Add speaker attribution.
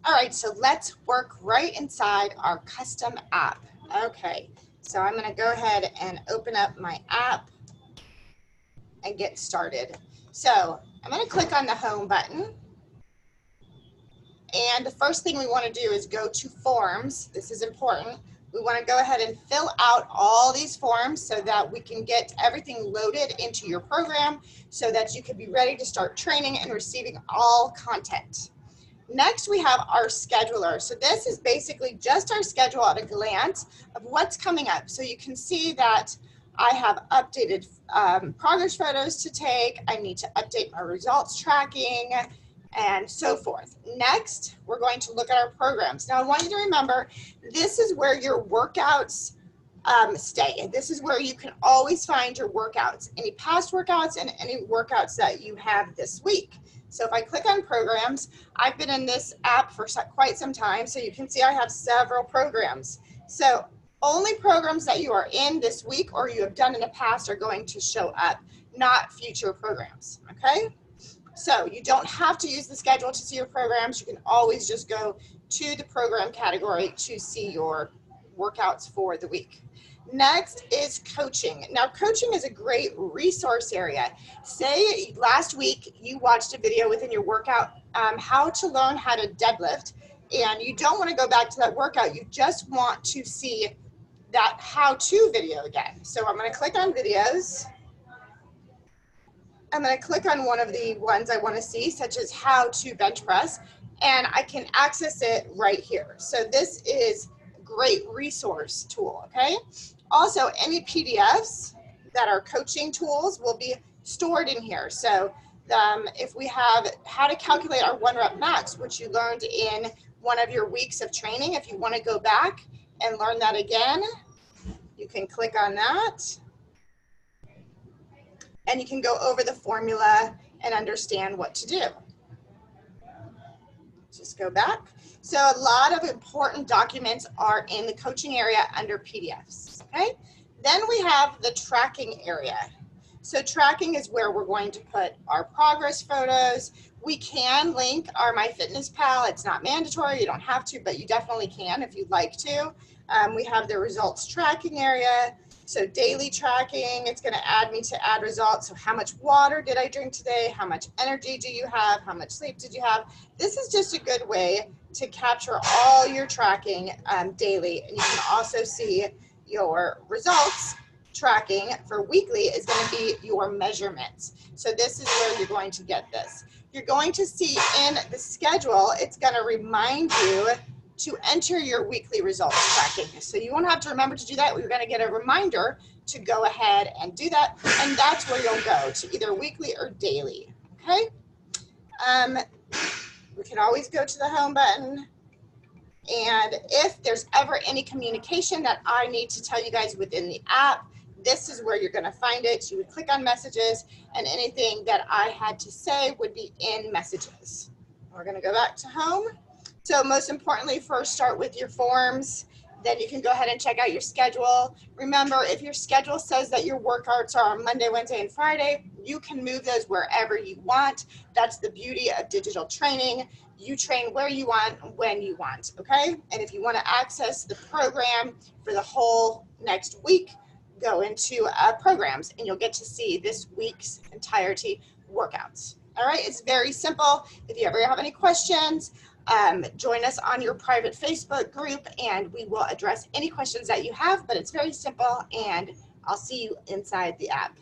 Speaker 1: All right, so let's work right inside our custom app. Okay, so I'm going to go ahead and open up my app and get started. So I'm going to click on the home button. And the first thing we want to do is go to forms. This is important. We want to go ahead and fill out all these forms so that we can get everything loaded into your program so that you can be ready to start training and receiving all content. Next, we have our scheduler. So this is basically just our schedule at a glance of what's coming up. So you can see that I have updated progress photos to take. I need to update my results tracking and so forth. Next, we're going to look at our programs. Now, I want you to remember, this is where your workouts stay. This is where you can always find your workouts, any past workouts and any workouts that you have this week. So if I click on programs, I've been in this app for quite some time, so you can see I have several programs. So only programs that you are in this week or you have done in the past are going to show up, not future programs, okay? So you don't have to use the schedule to see your programs. You can always just go to the program category to see your workouts for the week. Next is coaching. Now, coaching is a great resource area. Say last week you watched a video within your workout, how to learn how to deadlift, and you don't want to go back to that workout. You just want to see that how-to video again. So I'm going to click on videos. I'm going to click on one of the ones I want to see, such as how to bench press, and I can access it right here. So this is a great resource tool, okay? Also, any PDFs that are coaching tools will be stored in here. So if we have how to calculate our 1-rep max, which you learned in one of your weeks of training, if you want to go back and learn that again, you can click on that. And you can go over the formula and understand what to do. Just go back. So a lot of important documents are in the coaching area under PDFs, okay? Then we have the tracking area. So tracking is where we're going to put our progress photos. We can link our MyFitnessPal. It's not mandatory, you don't have to, but you definitely can if you'd like to. We have the results tracking area. So daily tracking, it's going to add me to add results. So how much water did I drink today? How much energy do you have? How much sleep did you have? This is just a good way to capture all your tracking daily. And you can also see your results tracking for weekly is going to be your measurements. So this is where you're going to get this. You're going to see in the schedule, it's going to remind you to enter your weekly results tracking. So you won't have to remember to do that. We're going to get a reminder to go ahead and do that. And that's where you'll go to either weekly or daily. Okay. We can always go to the home button. And if there's ever any communication that I need to tell you guys within the app, this is where you're going to find it. You would click on messages and anything that I had to say would be in messages. We're going to go back to home. So most importantly, first start with your forms, then you can go ahead and check out your schedule. Remember, if your schedule says that your workouts are on Monday, Wednesday, and Friday, you can move those wherever you want. That's the beauty of digital training. You train where you want, when you want, okay? And if you want to access the program for the whole next week, go into programs and you'll get to see this week's entirety workouts. All right, it's very simple. If you ever have any questions, join us on your private Facebook group and we will address any questions that you have, but it's very simple and I'll see you inside the app.